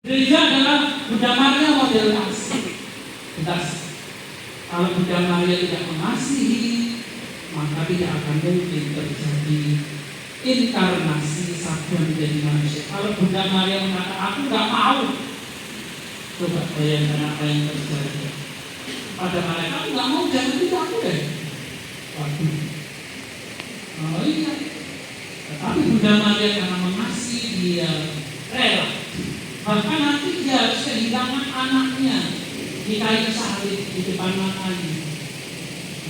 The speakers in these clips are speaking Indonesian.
Gereja adalah Bunda Maria model kasih. Jelas. Kalau Bunda Maria tidak mengasihi, maka tidak akan mungkin terjadi inkarnasi Sabda menjadi manusia. Kalau Bunda Maria mengatakan aku nggak mau, coba bayangkan apa yang terjadi. Pada mereka aku nggak mau, jangan itu aku deh. Waduh. Oh iya. Tetapi Bunda Maria karena mengasihi, dia rela. Bahkan nanti dia harus kehilangan anaknya di kayu salib di depan matanya,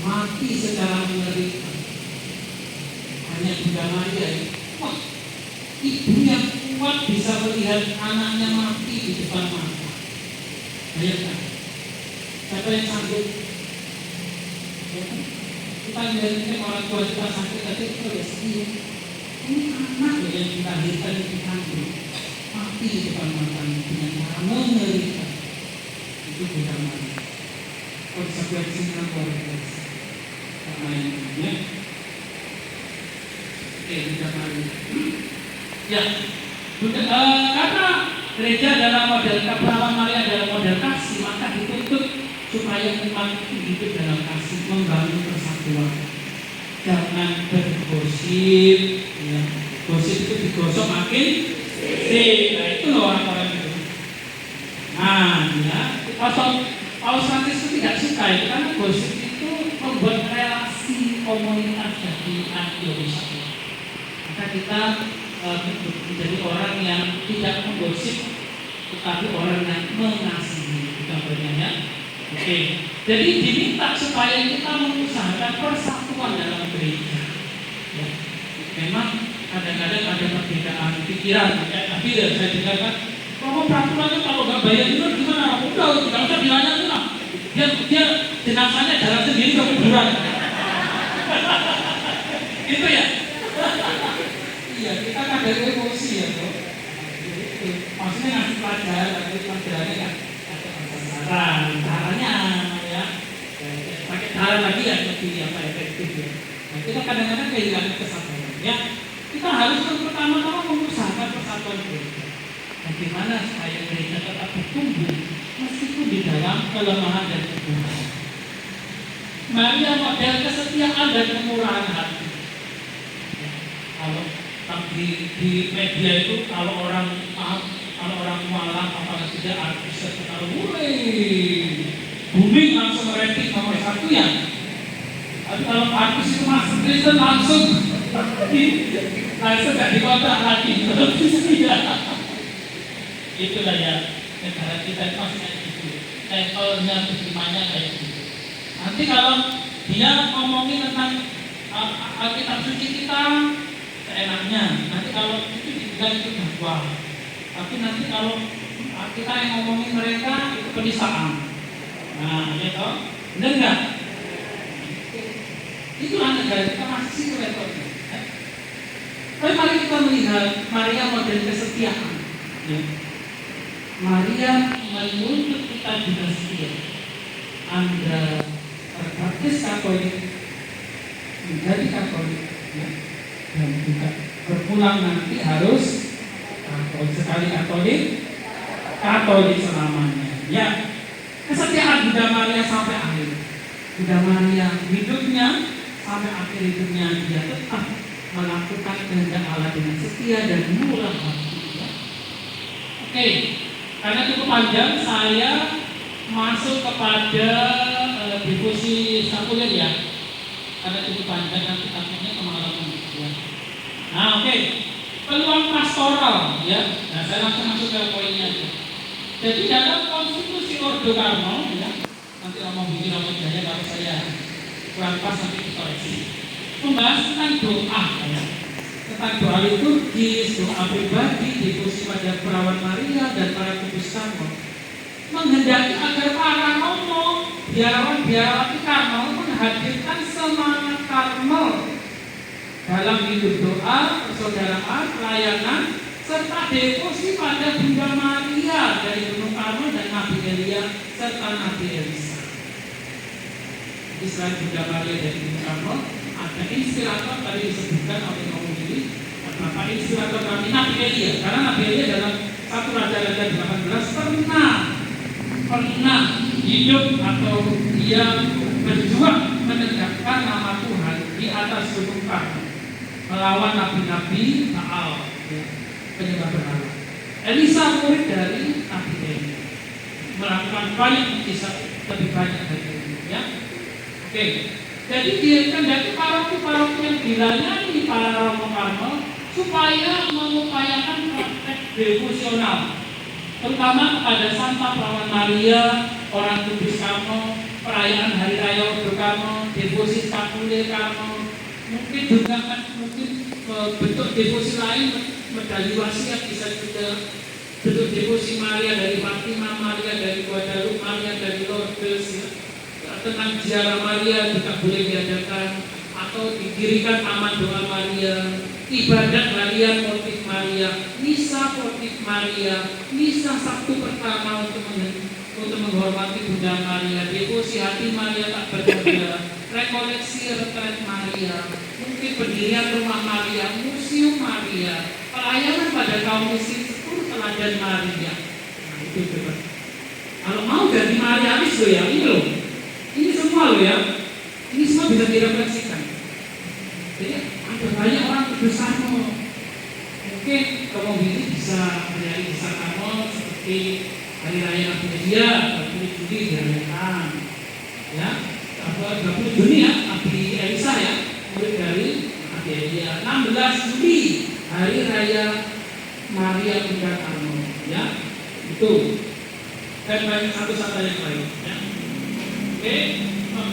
mati secara mengerikan. Hanya Bunda Maria, wah, ibu yang kuat bisa melihat anaknya mati di depan mata. Bayangkan, siapa yang sanggup? Kita lihat orang tua kita sakit tadi kita ya sedih. Ini anak yang kita lahirkan di kandung mati di depan matanya dengan cara mengerikan. Itu Bunda Maria. Konsekuensinya luar biasa. Karena ini ya. Bunda Maria. Ya, karena gereja adalah model Perawan Maria adalah model kasih, maka dituntut supaya umat hidup dalam kasih, membangun persatuan. Jangan bergosip, ya. Gosip itu digosok makin nah itu loh orang-orang itu. Nah, ya, Paus Francis itu tidak suka itu karena gosip itu membuat relasi komunitas jadi anti-gosip. Maka kita menjadi orang yang tidak menggosip, tetapi orang yang mengasihi. Contohnya ya. Oke. Jadi diminta supaya kita mengusahakan persatuan dalam gereja. Ya. Memang kadang-kadang ada perbedaan pikiran. Kayak tadi saya dengarkan, kalau peraturannya kalau nggak bayar benar gimana? Udah, nggak usah bilangnya itu lah. Dia jenazahnya jalan sendiri ke kuburan. Gitu ya. Iya, kita kan dari emosi ya, bro. Maksudnya ngasih pelajaran, tapi pelajarannya kan ada caranya ya. Pakai cara lagi yang lebih efektif ya. Nah, kita kadang-kadang kehilangan kesadaran ya. Kita harus pertama-tama mengusahakan persatuan gereja. Bagaimana supaya gereja tetap bertumbuh meskipun di dalam kelemahan dan kekurangan. Maria model kesetiaan dan kemurahan hati. Ya, kalau di media itu kalau orang malam apalagi tidak artis terlalu mulai booming langsung rating nomor 1 ya. Tapi kalau artis itu masuk Kristen langsung nggak dikontrak lagi televisi ya. Itulah ya negara kita itu masih kayak gitu. Levelnya bagaimana kayak gitu. Nanti kalau dia ngomongin tentang Alkitab suci kita seenaknya, nanti kalau itu dibilang itu dakwah. Tapi nanti kalau kita yang ngomongin mereka itu penistaan. Nah, ya toh, benar nggak? Itulah negara kita masih levelnya. Tapi mari kita melihat Maria model kesetiaan. Ya. Maria menuntut kita juga setia. Anda berbaptis Katolik, menjadi Katolik, ya. Dan juga berpulang nanti harus Katolik, sekali Katolik selamanya. Ya, kesetiaan Bunda Maria sampai akhir. Bunda Maria hidupnya sampai akhir hidupnya dia tetap melakukan kehendak Allah dengan setia dan murah hati. Ya. Oke, karena cukup panjang saya masuk kepada diskusi sekuler ya. Karena cukup panjang nanti takutnya kemalaman ya. Nah, oke. Peluang pastoral ya. Nah, saya langsung masuk ke poinnya aja. Jadi dalam konstitusi Ordo Karmel ya. Nanti ngomong begini ngomong jaya kalau saya kurang pas nanti dikoreksi. Membahas tentang doa ya. Tentang doa liturgis, doa pribadi, devosi pada Perawan Maria dan para kudus Karmel. Menghendaki agar para romo, biarawan-biarawati Karmel menghadirkan semangat Karmel dalam hidup doa, persaudaraan, pelayanan, serta devosi pada Bunda Maria dari Gunung Karmel dan Nabi Elia serta Nabi Elisa. Jadi selain Bunda Maria dari Gunung Karmel, ada inspirator tadi disebutkan oleh Romo Willy, beberapa inspirator kami Nabi Elia, karena Nabi Elia dalam 1 Raja-Raja 18 pernah hidup atau dia berjuang menegakkan nama Tuhan di atas gunung Karmel melawan nabi-nabi Baal, ya, penyembah berhala. Elisa murid dari Nabi Elia, melakukan banyak mukjizat, lebih banyak dari itu, ya. Oke, jadi dia kendaki paroki-paroki yang dilayani para romo Karmel supaya mengupayakan praktek devosional, terutama kepada Santa Perawan Maria, orang kudus Karmel, perayaan Hari Raya Odo Karmel, devosi Sakule Karmel, mungkin juga bentuk devosi lain, medali wasiat bisa juga bentuk devosi Maria dari Fatima, Maria dari Guadalupe, Maria dari Lourdes, ya. Tentang ziarah Maria juga boleh diadakan, atau didirikan taman doa Maria, ibadat harian motif Maria, misa motif Maria, misa Sabtu pertama untuk menghormati Bunda Maria, devosi hati Maria tak bernoda, rekoleksi retret Maria, mungkin pendirian rumah Maria, museum Maria, pelayanan pada kaum miskin, 10 teladan Maria. Nah, itu coba. Kalau mau jadi Marianis loh ya, ini loh. Ini semua loh ya. Ini semua bisa direfleksikan. Jadi ada banyak orang kudus Karmel. Mungkin kalau ini bisa menjadi besar Karmel seperti Hari Raya Nabi Elia, 20 Juli dirayakan. Ya, 20 Juni ya, Nabi Elisa ya, murid dari Nabi Elia. 16 Juli Hari Raya Maria Bunda Karmel. Ya, itu. Dan banyak satu-satu yang lain. Ya. Oke.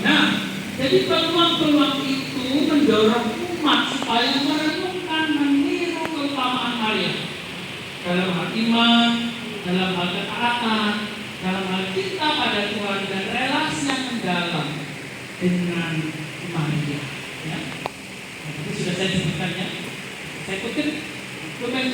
Nah, jadi peluang-peluang itu mendorong umat supaya merenungkan, meniru keutamaan Maria dalam hal iman, dalam hal ketaatan, dalam hal cinta pada Tuhan dan relasi yang mendalam dengan Maria. Ya, itu sudah saya sebutkannya. Saya kutip Lumen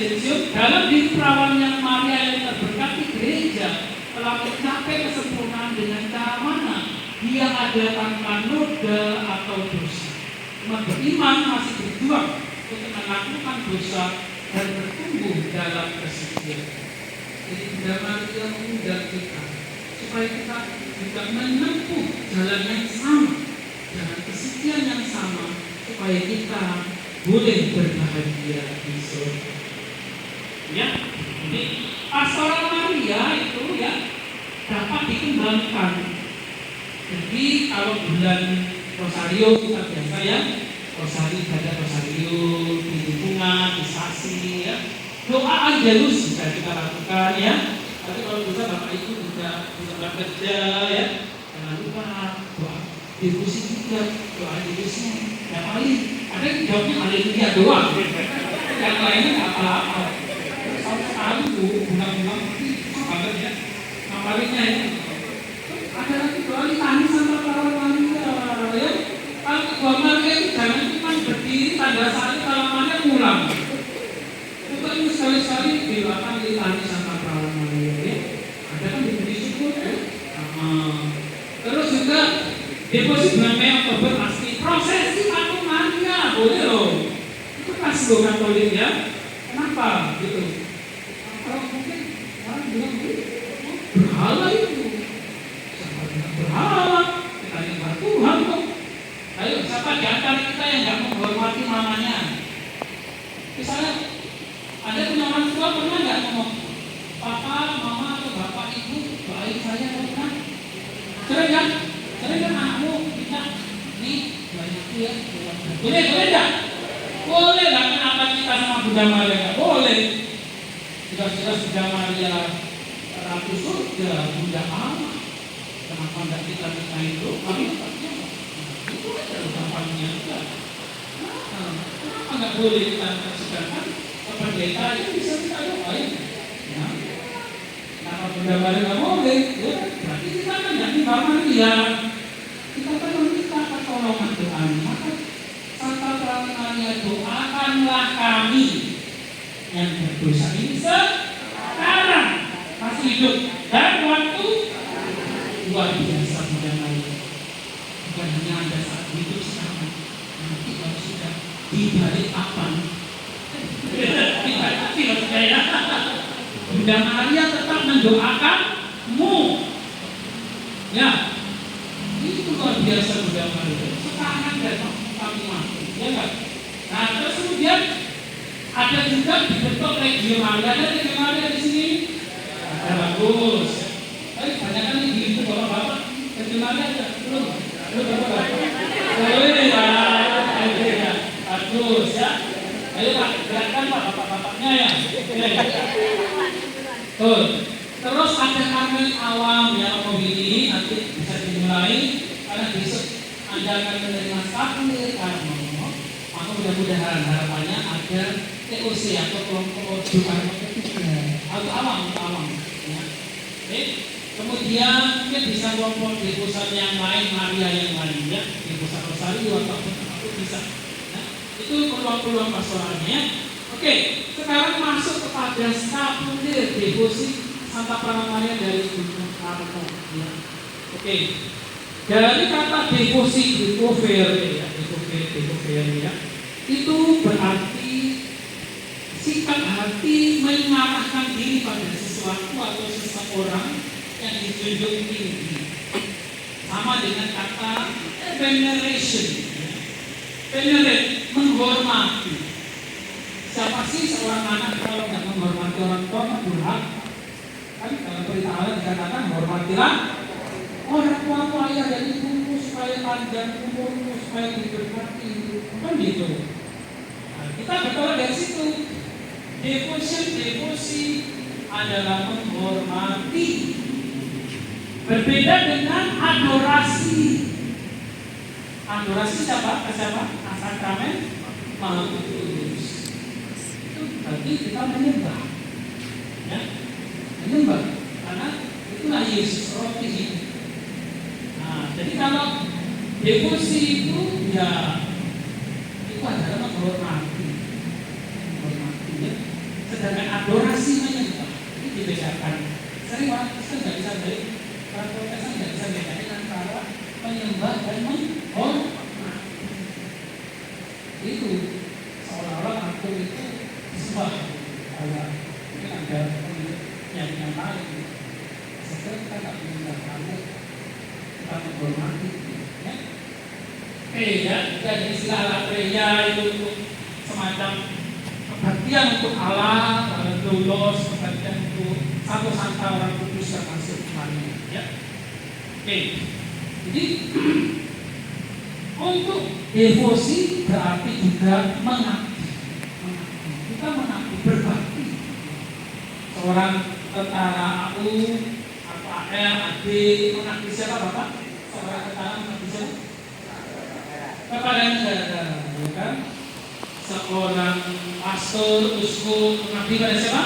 dalam diri perawan yang Maria yang terberkati gereja telah mencapai kesempurnaan dengan cara mana? Dia ada tanpa noda atau dosa. Umat beriman masih berjuang untuk melakukan dosa dan bertumbuh dalam kesucian. Jadi Bunda Maria mengundang kita supaya kita juga menempuh jalan yang sama, jalan kesucian yang sama, supaya kita boleh berbahagia di surga. Ya, jadi pastoral Maria itu ya dapat dikembangkan. Jadi kalau bulan Rosario kita biasa ya, Rosario di lingkungan, di stasi ya, doa Angelus bisa kita lakukan ya. Tapi kalau bisa Bapak Ibu juga bekerja ya, jangan lupa doa devosi juga, doa Angelusnya. Yang paling ada yang jawabnya haleluya doang, yang lainnya nggak apa-apa. Sampai sekali bulan-bulan itu banget ya. Ngapalinnya ini ada lagi doa litani Santa Perawan Maria ya. Kalau doa Maria itu jangan cuma berdiri tanda salib kalau Maria ngulang. Coba ini sekali-sekali dilakukan litani Santa Perawan Maria ya. Ada kan diberi syukur ya. Terus juga devosi bulan Mei Oktober pasti prosesi Patung Maria boleh loh. Itu pasti loh Katolik ya. Kenapa gitu? Kalau mungkin orang bilang berhala itu. Berhala, kita nyembah Tuhan kok. Ayo, siapa di antara kita yang nggak menghormati mamanya? Misalnya, ada punya orang tua pernah nggak ngomong, papa, mama atau bapak, ibu, doain saya kan? Sering kan? Sering kan anakmu minta, nih doain aku ya. Boleh nggak? Boleh lah. Kenapa kita sama Bunda Maria nggak boleh? Jelas-jelas Bunda Maria Ratu Surga, Bunda Allah. Kenapa tidak kita mintain doa? Itu aja gampangnya enggak. Kenapa nggak boleh kita sedangkan pendeta itu bisa kita doain? Ya. Kenapa Bunda Maria nggak boleh? Ya, berarti kita kan nggak nyembah Maria. Kita kan meminta pertolongan Tuhan. Maka Santa Perawan Maria, doakanlah kami yang berdosa ini sekarang masih hidup dan waktu luar biasa Bunda Maria. Bukan hanya ada saat hidup sekarang, nanti kalau sudah di balik papan, di balik ya. Bunda Maria tetap mendoakanmu Ya, ini luar biasa Bunda Maria. Sekarang dan kami mampu, ya kan? Nah, terus kemudian ada juga dibentuk Legio Maria. Ada Legio Maria di sini. Ada, bagus. Tapi banyak kan gitu bapak-bapak. Legio Maria ada belum? Belum bapak. Ayo ya, bagus ya. Ayo Pak, gerakan Pak, bapak-bapaknya ya. Tuh. Terus ada Karmen Awam yang mau ini nanti bisa dimulai karena besok Anda akan menerima takmir Karmo. Maka mudah-mudahan harapannya ada TOC atau kelompok Karmo ketiga atau awam ya. Oke. Kemudian mungkin bisa kelompok di pusat yang lain, Maria yang lain ya, di pusat Rosario atau bisa. Nah, itu peluang-peluang pastoralnya. Oke, sekarang masuk kepada skapulir devosi Santa Prana Maria dari Gunung Karno. Ya. Oke, dari kata devosi, devover ya, itu berarti sikap hati mengarahkan diri pada sesuatu atau seseorang yang dijunjung tinggi. Sama dengan kata veneration, ya. Venerate, menghormati. Siapa sih seorang anak kalau nggak menghormati orang tua durhaka? Kan dalam perintah Allah dikatakan hormatilah orang tuamu, ayah dan ibumu supaya panjang umurmu, supaya diberkati, kan gitu. Nah, kita bertolak dari situ. Devosi adalah menghormati. Berbeda dengan adorasi. Adorasi siapa? Ke siapa? Sakramen Maha Kudus. Itu berarti kita menyembah. Ya. Menyembah, karena itulah Yesus roti hidup. Nah, jadi kalau devosi itu ya itu adalah menghormati, ya. Sedangkan adorasi menyembah ini dibedakan. Sering orang Kristen nggak bisa baik, orang Protestan nggak bisa bedain antara menyembah dan menghormati. Itu seolah-olah aku itu sembah Allah. Ini ada yang lain, sekarang kita tak menyembah kamu, kita menghormati, ya. Ya, jadi istilah latreya itu semacam kebaktian untuk Allah, Dolos, kebaktian untuk satu santa orang kudus termasuk Maria, ya. Jadi untuk devosi berarti juga mengabdi. Kita mengabdi, berbakti. Seorang tentara AU, AL, AD, mengabdi siapa Bapak? Seorang tentara mengabdi siapa? Kepada negara, kan? Seorang pastor, uskup mengabdi pada siapa?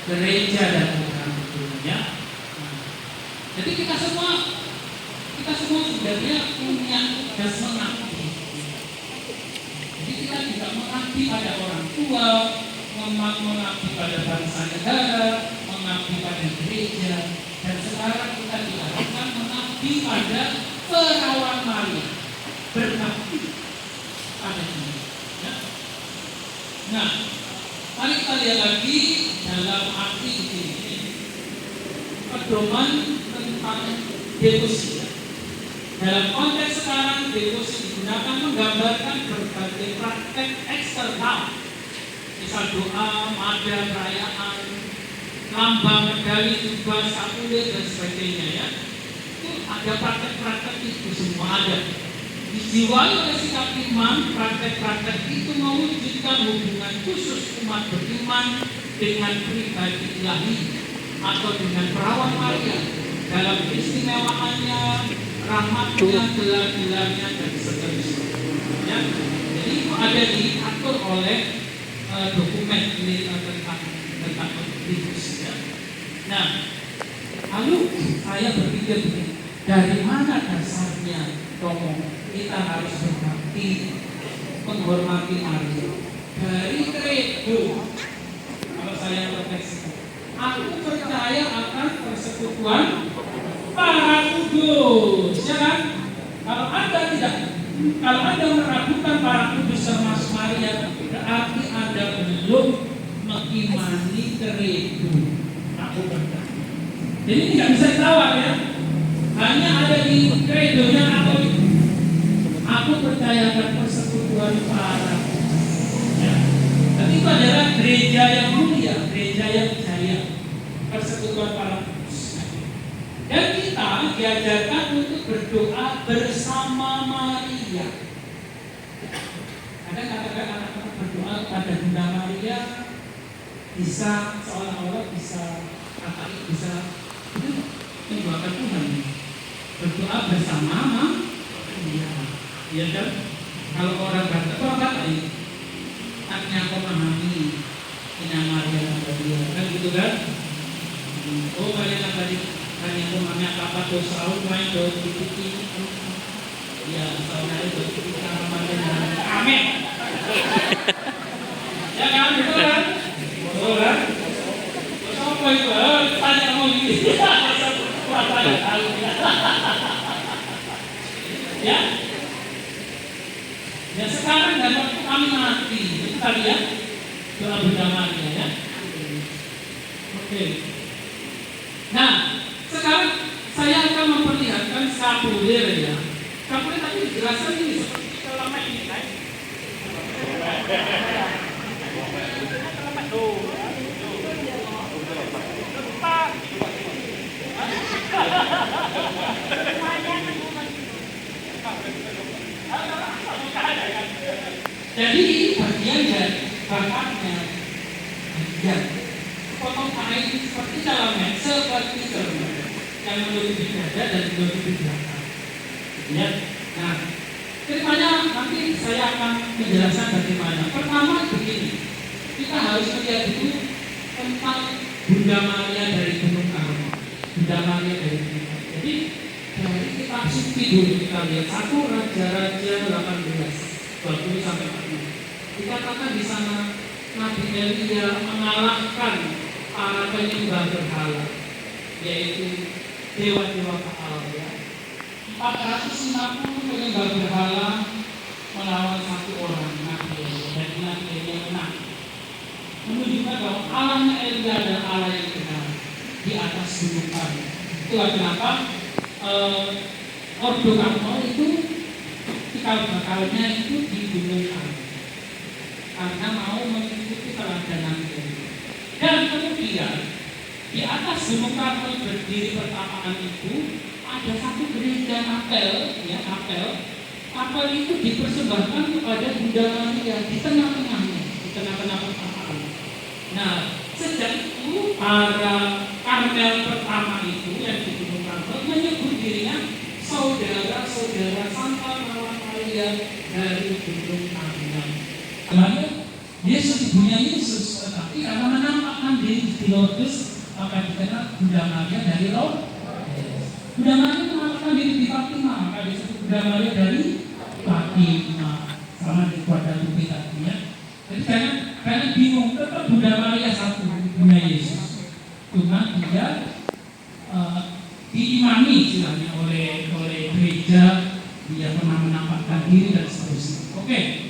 Gereja dan Tuhan, ya. Jadi kita semua sebenarnya punya tugas mengabdi. Jadi kita juga mengabdi pada orang tua, mengabdi pada bangsa negara, mengabdi pada gereja, dan sekarang kita diharapkan mengabdi pada Perawan Maria, berbakti pada dia. Ya. Nah, mari kita lihat lagi dalam arti ini pedoman tentang devosi. Dalam konteks sekarang, devosi digunakan menggambarkan berbagai praktek eksternal. Misal doa, mada, perayaan, lambang, medali, tugas, skapulir, dan sebagainya, ya. Itu ada praktek-praktek itu semua ada. Dijiwai oleh sikap iman, praktek-praktek itu mewujudkan hubungan khusus umat beriman dengan pribadi ilahi atau dengan Perawan Maria dalam keistimewaannya, rahmatnya, gelar-gelarnya, dan seterusnya. Ya. Jadi itu ada diatur oleh dokumen ini tentang devosi. Ya. Nah, lalu saya berpikir begini, dari mana dasarnya Romo kita harus berbakti, menghormati Maria? Dari kredo. Kalau saya refleksi, aku percaya akan persekutuan para kudus, ya kan? Kalau Anda meragukan para kudus termasuk Maria, berarti Anda belum mengimani kredo. Aku berkata. Jadi tidak bisa ditawar, ya. hanya ada di kredonya Katolik. Aku percaya akan persekutuan para, ya. Tapi itu adalah gereja yang mulia, gereja yang jaya, persekutuan para. Dan kita diajarkan untuk berdoa bersama Maria. Ada katakan anak-anak berdoa pada Bunda Maria, bisa seolah-olah bisa mendoakan Tuhan. Berdoa bersama Maria. Ya kan? Kalau orang kata ini, hanya kau memahami Ina Maria Maria, kan gitu kan? Oh kalian tadi hanya memahami apa dosa main dosa itu, ya soalnya itu kita memahami. Amin. Ya kan, betul kan? Betul kan? Apa itu? Tanya kamu ini. Ya. Ya sekarang dan waktu kami mati itu tadi ya doa Bunda Maria ya. Oke. Nah sekarang saya akan memperlihatkan skapuler ya. Skapuler tadi dijelaskan ini seperti kita lama ini kan. Jadi bagian dari bakatnya bagian potong kain seperti calamet, seperti cermin yang menutupi dada dan menutupi belakang. Ya, nah ceritanya nanti saya akan menjelaskan bagaimana. Pertama begini, kita harus melihat dulu tentang Bunda Maria dari Gunung Karno. Bunda Maria dari Gunung Karno. Jadi dari kitab suci dulu kita lihat 1 Raja-Raja 18. 20 sampai 40. Dikatakan di sana Nabi Elia mengalahkan para penyembah berhala, yaitu dewa-dewa Baal ya. 450 penyembah berhala melawan 1 orang Nabi Elia, dan Nabi Elia menang. Menunjukkan bahwa Allahnya Elia adalah Allah yang benar di atas gunung Karno. Itulah kenapa Ordo Karno itu cikal bakalnya itu di Gunung Karno karena mau mengikuti teladan Nabi Elia. Dan kemudian di atas Gunung Karno berdiri pertamaan itu ada satu gereja kapel, ya kapel itu dipersembahkan kepada Bunda Maria di tengah-tengahnya, di tengah-tengah pertamaan. Nah sejak itu para Karmel pertama itu yang di Gunung Karno menyebut dirinya saudara-saudara Santa Maria dari Gunung Karno. Lalu Yesus ibunya Yesus, tetapi karena menampakkan diri di Lourdes maka dikenal Bunda Maria dari Lourdes. Bunda Maria menampakkan diri di Fatima maka disebut Bunda Maria dari Fatima. Sama di Guadalupe tadinya. Jadi karena bingung, tetap Bunda Maria satu ibunya Yesus. Cuma dia diimami istilahnya oleh gereja, dia pernah menampakkan diri dan seterusnya. Oke.